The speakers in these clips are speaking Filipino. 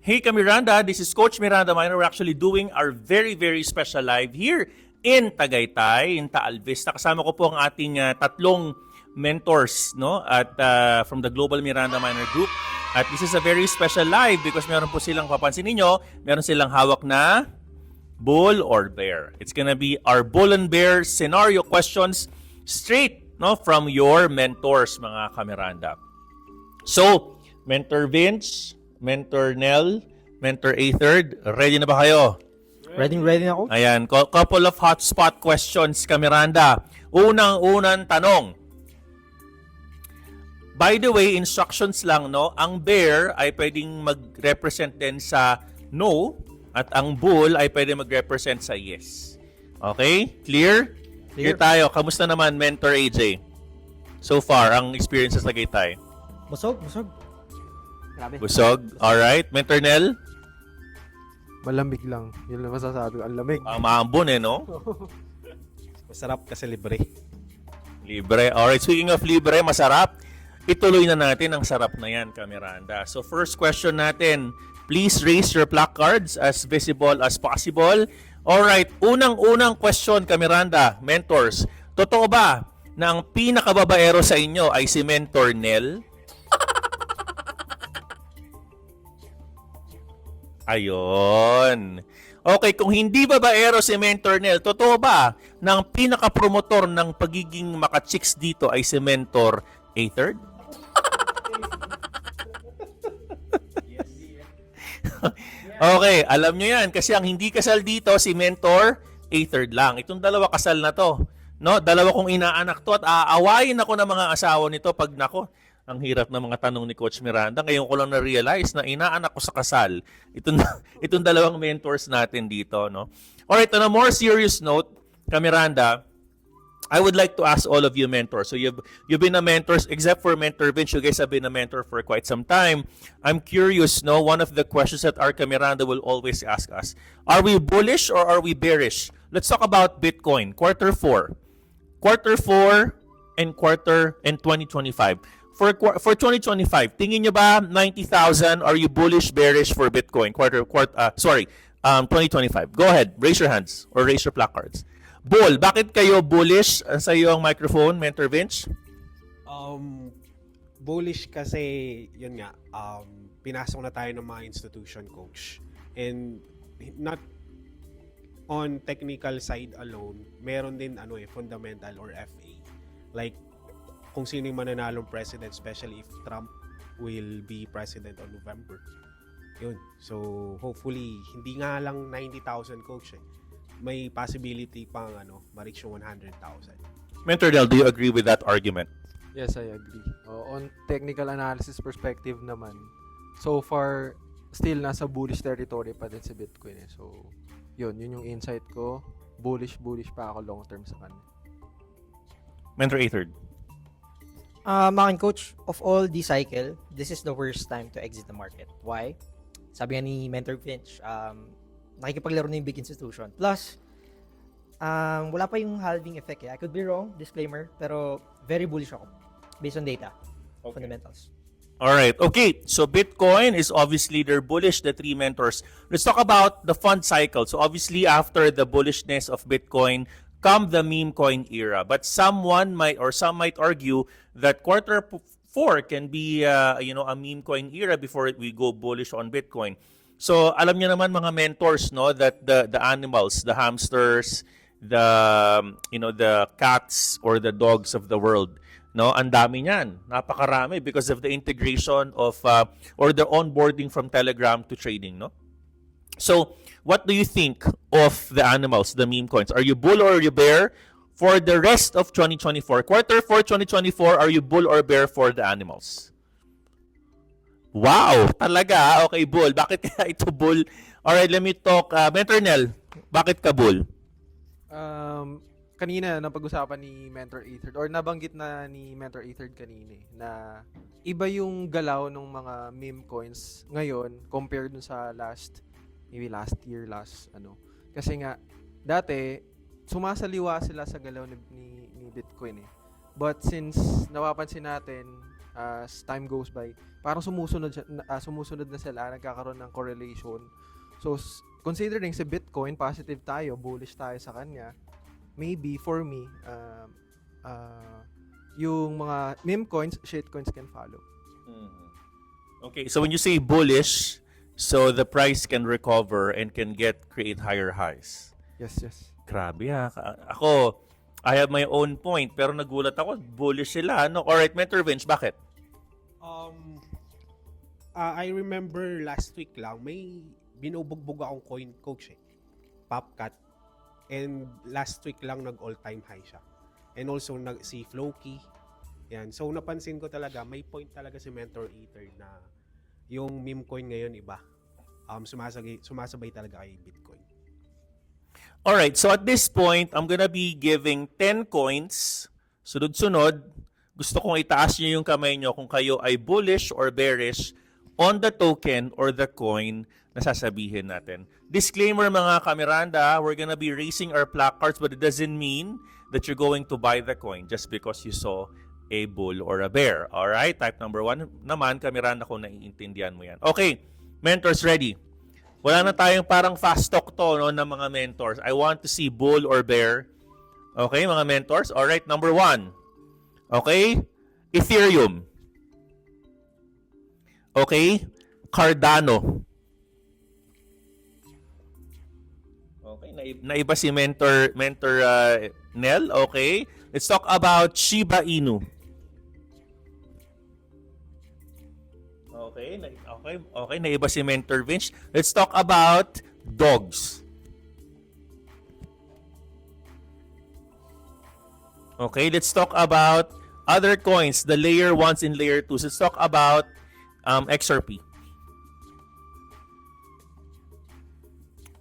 Hey Miranda, this is Coach Miranda Minor. We're actually doing our very, very special live here in Tagaytay, in Taal Vista. Kasama ko po ang ating tatlong mentors no at from the Global Miranda Minor Group. At this is a very special live because meron po silang papansin ninyo, meron silang hawak na bull or bear. It's gonna be our bull and bear scenario questions straight no from your mentors, mga Kamiranda. So, Mentor Vince, Mentor Nell, Mentor A3rd, ready na ba kayo? Ready na ako. Ayan, couple of hotspot questions, Kamiranda. Unang-unang tanong. By the way, instructions lang, no? Ang bear ay pwedeng mag-represent din sa no at ang bull ay pwedeng mag-represent sa yes. Okay? Clear? Clear tayo. Kamusta naman, Mentor AJ? So far, ang experiences na Tagaytay? Busog. Grabe. Busog? Alright. Mentor Nell? Malamig lang. Yun lang masasabi ko. Ang lamig. Maambon no? Masarap kasi libre. Libre. Alright, speaking of libre, masarap. Ituloy na natin ang sarap na yan, Kamiranda. So first question natin, please raise your placards as visible as possible. Alright, unang-unang question, Kamiranda, mentors. Totoo ba na ang pinakababaero sa inyo ay si Mentor Nell? Ayun. Okay, kung hindi babaero si Mentor Nell, totoo ba na ang pinaka-promotor ng pagiging maka-chicks dito ay si Mentor A3rd? Okay, alam nyo yan. Kasi ang hindi kasal dito, si Mentor A3rd lang. Itong dalawa kasal na to. No? Dalawa kong inaanak to at aawayin ako ng mga asawa nito pag nako. Ang hirap ng mga tanong ni Coach Miranda. Ngayon ko lang na-realize na inaanak ko sa kasal. Itong dalawang mentors natin dito. No? Alright, on a more serious note, Miranda, I would like to ask all of you mentors. So you've been a mentor, except for Mentor Vince, you guys have been a mentor for quite some time. I'm curious, no? One of the questions that our Miranda will always ask us, are we bullish or are we bearish? Let's talk about Bitcoin, quarter 4 and 2025. For 2025, tingin nyo ba 90,000? Are you bullish, bearish for Bitcoin? 2025. Go ahead, raise your hands or raise your placards. Bull, bakit kayo bullish? Sa iyo ang microphone, Mentor Vince. Bullish kasi, yun nga, pinasok na tayo ng mga institution, coach. And not on technical side alone, meron din fundamental or FA. Like, kung sino yung mananalong president, especially if Trump will be president on November. Yun. So, hopefully, hindi nga lang 90,000, coach. May possibility pang ma-reach yung 100,000. Mentor Del, do you agree with that argument? Yes, I agree. On technical analysis perspective naman, so far, still nasa bullish territory pa din si Bitcoin. So, yun yung insight ko. Bullish pa ako long term sa kanya. Mentor A3rd. Makin coach, of all the cycle, this is the worst time to exit the market. Why? Sabi nga ni Mentor Finch, nakikipaglaro na yung big institution. Plus, wala pa yung halving effect. I could be wrong, disclaimer, pero very bullish ako based on data, fundamentals. Alright, okay. So Bitcoin is obviously they're bullish, the three mentors. Let's talk about the fund cycle. So obviously after the bullishness of Bitcoin, come the meme coin era. But some might argue that quarter 4 can be a meme coin era before we go bullish on Bitcoin. So alam niyo naman mga mentors no that the animals, the hamsters, the cats or the dogs of the world, no, ang dami niyan. Napakarami because of the integration of or the onboarding from Telegram to trading, no? So, what do you think of the animals, the meme coins? Are you bull or are you bear for the rest of 2024? Quarter 4 2024, are you bull or bear for the animals? Wow, talaga. Okay, bull. Bakit kaya ito bull? Alright, let me talk. Mentor Nell, bakit ka bull? Kanina napag-usapan ni Mentor A3rd or nabanggit na ni Mentor A3rd kanina na iba yung galaw ng mga meme coins ngayon compared dun sa last year, Kasi nga, dati, sumasaliwa sila sa galaw ni Bitcoin eh. But since napapansin natin, as time goes by, parang sumusunod na sila, nagkakaroon ng correlation. So, considering si Bitcoin, positive tayo, bullish tayo sa kanya, maybe for me, yung mga meme coins, shitcoins can follow. Okay, so when you say bullish, so the price can recover and can create higher highs. Yes. Grabe ha. Ako, I have my own point, pero nagulat ako, bullish sila. Ano? Alright, Mentor Vince, bakit? I remember last week lang, may binubugbog akong coin, coach Popcat. And last week lang nag-all-time high siya. And also si Floki. Yan. So napansin ko talaga, may point talaga si Mentor Ether na yung meme coin ngayon iba. Sumasabay talaga kay Bitcoin. Alright, so at this point, I'm gonna be giving 10 coins. Sunod-sunod. Gusto kong itaas niyo yung kamay niyo kung kayo ay bullish or bearish on the token or the coin na sasabihin natin. Disclaimer mga kameranda, we're gonna be raising our placards but it doesn't mean that you're going to buy the coin just because you saw a bull or a bear. Alright, type number 1 naman, kameranda kung naiintindihan mo yan. Okay, mentors ready. Wala na tayong parang fast talk to no, ng mga mentors. I want to see bull or bear. Okay, mga mentors? Alright, number 1. Okay, Ethereum. Okay, Cardano. Okay, naiba si Mentor Nel. Okay, let's talk about Shiba Inu. Okay, naiba si Mentor Vince. Let's talk about dogs. Okay, let's talk about other coins, the layer 1s and layer 2s. Let's talk about XRP.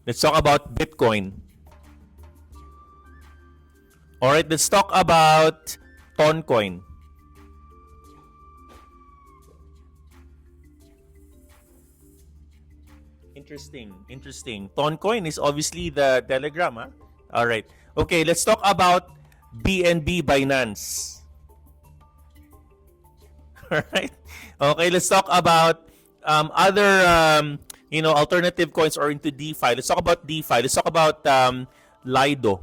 Let's talk about Bitcoin. Alright, let's talk about Toncoin. Interesting. Toncoin is obviously the Telegram, huh? Alright. Okay, let's talk about BNB Binance. Alright. Okay, let's talk about other alternative coins or into DeFi. Let's talk about DeFi. Let's talk about Lido.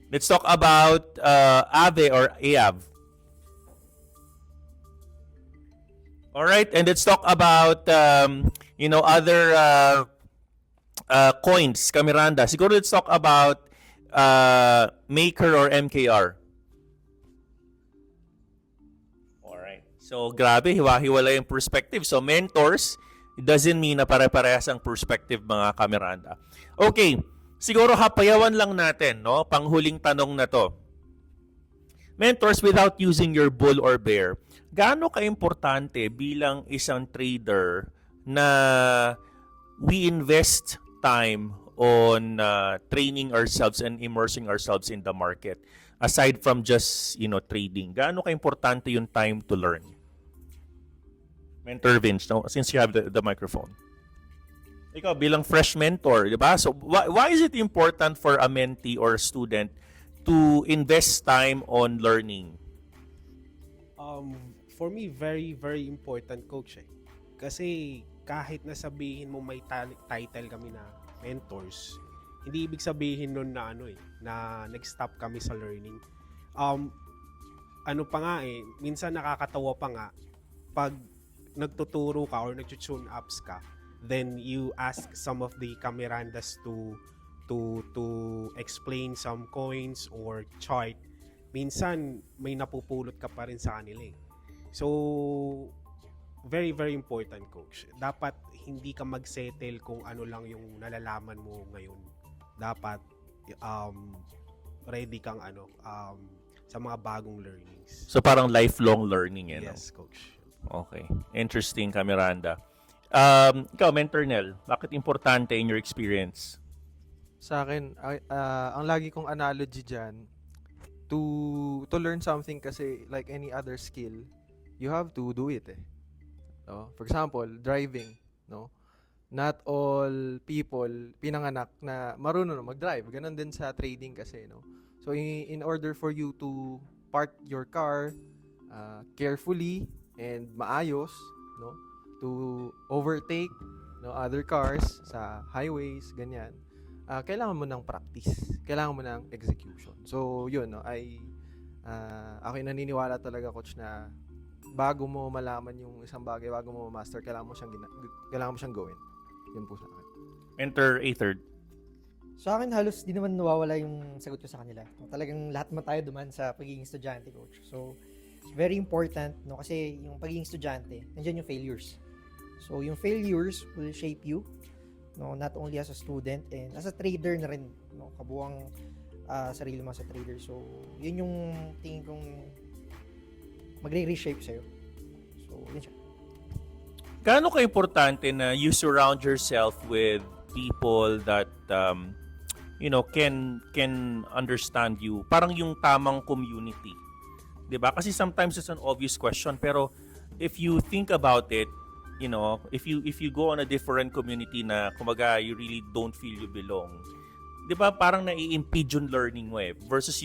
Let's talk about Aave or AAV. All right, and let's talk about other coins, Kamiranda. Siguro let's talk about Maker or MKR. All right. So grabe, hiwa-hiwala yung perspective. So mentors, it doesn't mean na pare-parehas ang perspective mga Kamiranda. Okay, siguro hapayawan lang natin, no? Panghuling tanong na to. Mentors, without using your bull or bear, gaano ka-importante bilang isang trader na we invest time on training ourselves and immersing ourselves in the market aside from just, trading? Gaano ka-importante yung time to learn? Mentor Vince, no? Since you have the microphone. Ikaw bilang fresh mentor, di ba? So why is it important for a mentee or a student to invest time on learning? For me, very, very important, coach. Kasi kahit na sabihin mo may title kami na mentors, hindi ibig sabihin nun na na nag-stop kami sa learning. Ano pa nga minsan nakakatawa pa nga pag nagtuturo ka or nag-tune ups ka, then you ask some of the kamerandas to explain some coins or chart. Minsan may napupulot ka pa rin sa kanila So very, very important, coach. Dapat hindi ka mag-settle kung ano lang yung nalalaman mo ngayon. Dapat ready kang sa mga bagong learnings. So parang lifelong learning, no? Yes, coach. Okay. Interesting, Kamiranda. Ikaw, Mentor Nel, bakit importante in your experience? Sa akin, ang lagi kong analogy dyan, to learn something kasi like any other skill, you have to do it No? For example, driving, no? Not all people pinanganak na marunong mag-drive. Ganon din sa trading kasi, no? So in order for you to park your car carefully and maayos, no, to overtake other cars sa highways, ganyan, kailangan mo ng practice, kailangan mo ng execution. So yun, no, ako ay naniniwala talaga, coach, na bago mo malaman yung isang bagay, bago mo master, kailangan mo siyang gawin. Yun po sa akin. Mentor Aethard. Sa akin, halos di naman nawawala yung sagot ko sa kanila. Talagang lahat man tayo duman sa pagiging estudyante, coach. So, it's very important, no? Kasi yung pagiging estudyante, nandiyan yung failures. So, yung failures will shape you, no? Not only as a student and as a trader na rin, no? Kabuang sarili mo sa trader. So, yun yung tingin kong magre-reshape sa'yo. So, yun siya. Gaano ka-importante na you surround yourself with people that can understand you, parang yung tamang community, 'di ba? Kasi sometimes it's an obvious question, pero if you think about it, if you go on a different community na kumaga you really don't feel you belong, 'di ba? Parang nai-impede yung learning mo versus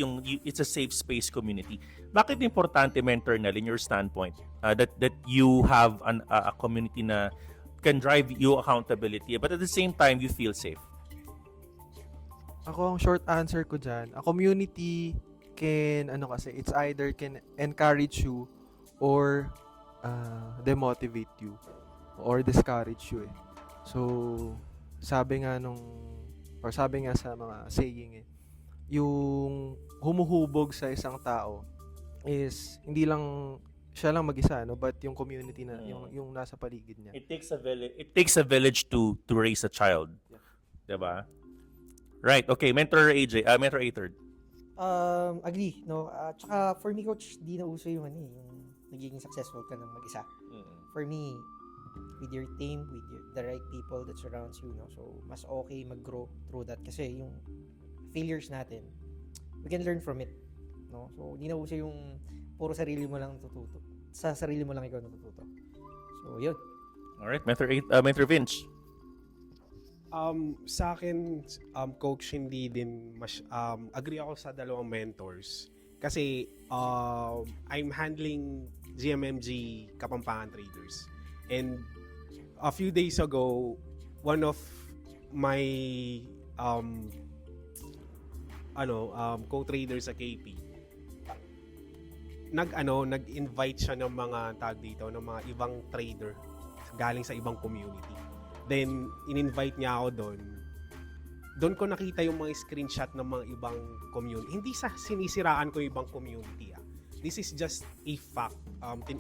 it's a safe space community. Bakit importante, mentor Nel, in your standpoint, that you have a community na can drive you accountability, but at the same time you feel safe? Ako, ang short answer ko dyan, a community can, it's either can encourage you or demotivate you or discourage you. So, sabi nga sa mga saying, yung humuhubog sa isang tao is hindi lang siya lang mag-isa, but yung community na yung nasa paligid niya. It takes a village to raise a child. Yeah. 'Di ba? Right. Okay, Mentor AJ, Mentor Aethard. Agree, no? Tsaka for me, coach, di na uso yung yung nagiging successful ka ng mag-isa. For me, with your team, with the right people that surrounds you, no? So, mas okay mag-grow through that kasi yung failures natin, we can learn from it, no? So, di na uso yung puro sarili mo lang natututo. Sa sarili mo lang ikaw natututo. So, yun. All right, Mentor Vince. Sa akin, coach, hindi din agree ako sa dalawang mentors. Kasi I'm handling GMMG Kapampangan Traders. And a few days ago, one of my co-traders sa KP, nag-invite siya ng mga ng mga ibang trader galing sa ibang community. Then, in-invite niya ako doon. Doon ko nakita yung mga screenshot ng mga ibang community. Hindi sa sinisiraan ko yung ibang community. This is just a fact.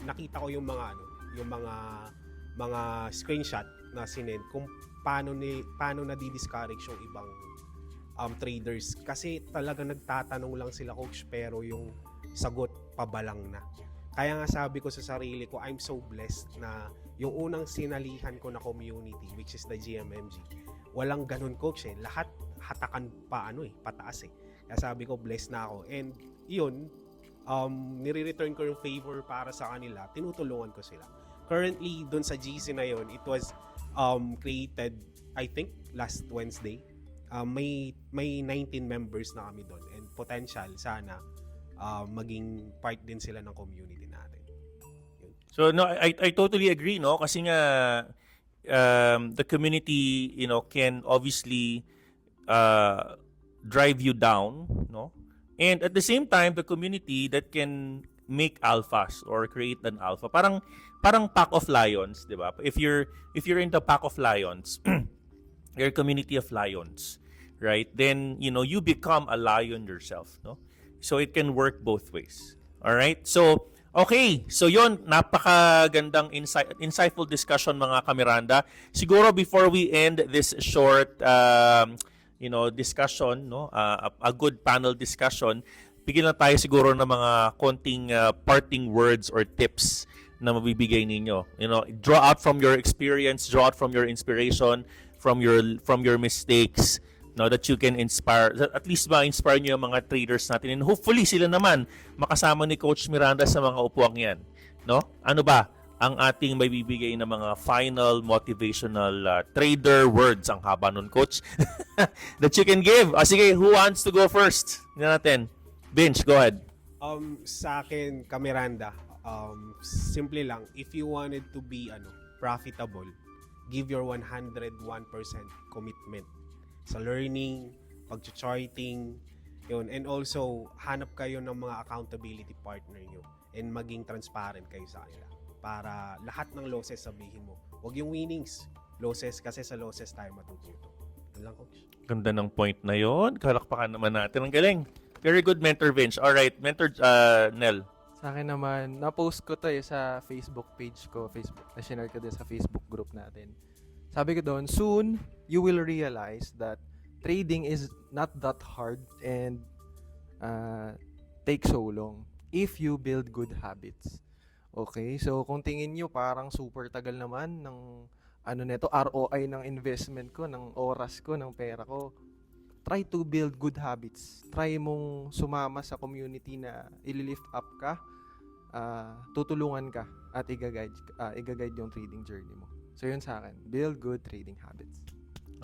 Nakita ko yung mga screenshot na sinend kung paano na-discourage yung ibang traders. Kasi talaga nagtatanong lang sila, coach, pero yung sagot pabalang na. Kaya nga sabi ko sa sarili ko, I'm so blessed na yung unang sinalihan ko na community, which is the GMMG, walang ganun, coach. Lahat hatakan pataas. Kaya sabi ko, blessed na ako. And yun, nire-return ko yung favor para sa kanila. Tinutulungan ko sila. Currently, dun sa GC na yun, it was created, I think, last Wednesday. May 19 members na kami dun. And potential, sana, maging part din sila ng community natin. So no, I totally agree, no? Kasi nga the community, can obviously drive you down, no? And at the same time, the community that can make alphas or create an alpha. Parang pack of lions, 'di ba? If you're in the pack of lions, you're a community of lions, right? Then, you become a lion yourself, no? So it can work both ways. All right? So okay, so yon, napakagandang insightful discussion, mga kamiranda. Siguro before we end this short discussion, no, a good panel discussion, bigyan lang tayo siguro ng mga konting parting words or tips na mabibigay ninyo. Draw out from your experience, draw out from your inspiration, from your mistakes, no, that you can inspire, at least ma-inspire nyo yung mga traders natin. And hopefully sila naman makasama ni Coach Miranda sa mga upuang yan. No? Ano ba ang ating maibibigay na mga final motivational trader words? Ang haba nun, Coach. that you can give. Sige, who wants to go first? Tingnan natin. Vince, go ahead. Sa akin, Kamiranda, simple lang, if you wanted to be profitable, give your 101% commitment sa learning, pag-charting, yun. And also, hanap kayo ng mga accountability partner nyo and maging transparent kayo sa kanila para lahat ng losses sabihin mo. Huwag yung winnings. Losses, kasi sa losses tayo matututo. Yun lang, coach. Ganda ng point na yon. Kalakpakan naman natin. Ang galing. Very good, Mentor Vince. Alright, Mentor Nel. Sa akin naman, na-post ko to sa Facebook page ko, na-share ko din sa Facebook group natin. Sabi ko doon, soon, you will realize that trading is not that hard and take so long if you build good habits. Okay? So, kung tingin nyo parang super tagal naman ng neto, ROI ng investment ko, ng oras ko, ng pera ko, try to build good habits. Try mong sumama sa community na ili-lift up ka, tutulungan ka, at i-guide yung trading journey mo. So, yun sa akin. Build good trading habits.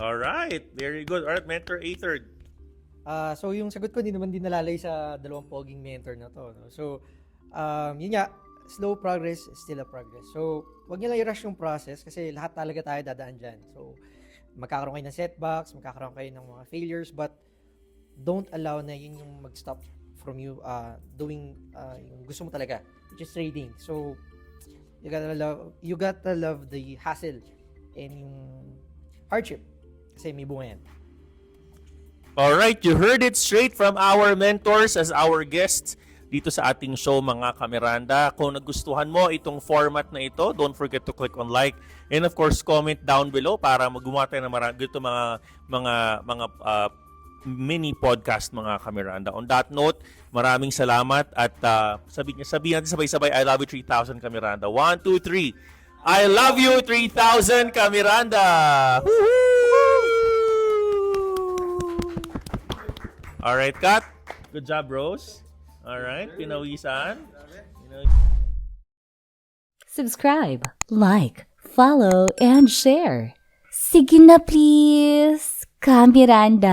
Alright, very good. Alright, Mentor Atherd. So yung sagot ko hindi naman din nalalay sa dalawang poging mentor na to. No? So, yun nga, slow progress is still a progress. So, wag niyo lang i-rush yung process kasi lahat talaga tayo dadaan dyan. So, magkakaroon kayo ng setbacks, magkakaroon kayo ng mga failures, but don't allow na yun yung mag-stop from you doing yung gusto mo talaga, which is trading. So, you gotta love the hassle and yung hardship kasi may bunga yan. Alright, you heard it straight from our mentors as our guests dito sa ating show, mga Kamiranda. Kung nagustuhan mo itong format na ito, don't forget to click on like and of course comment down below para magawa tayo ng dito mga mini podcast, mga Kamiranda. On that note, maraming salamat at sabihin natin sabay-sabay, I love you 3,000 Kamiranda. 1, 2, 3. I love you 3,000 Kamiranda. Woohoo! All right, Kat. Good job, Rose. All right, pinawisan. Subscribe, like, follow, and share. Sige na please, Kamiranda.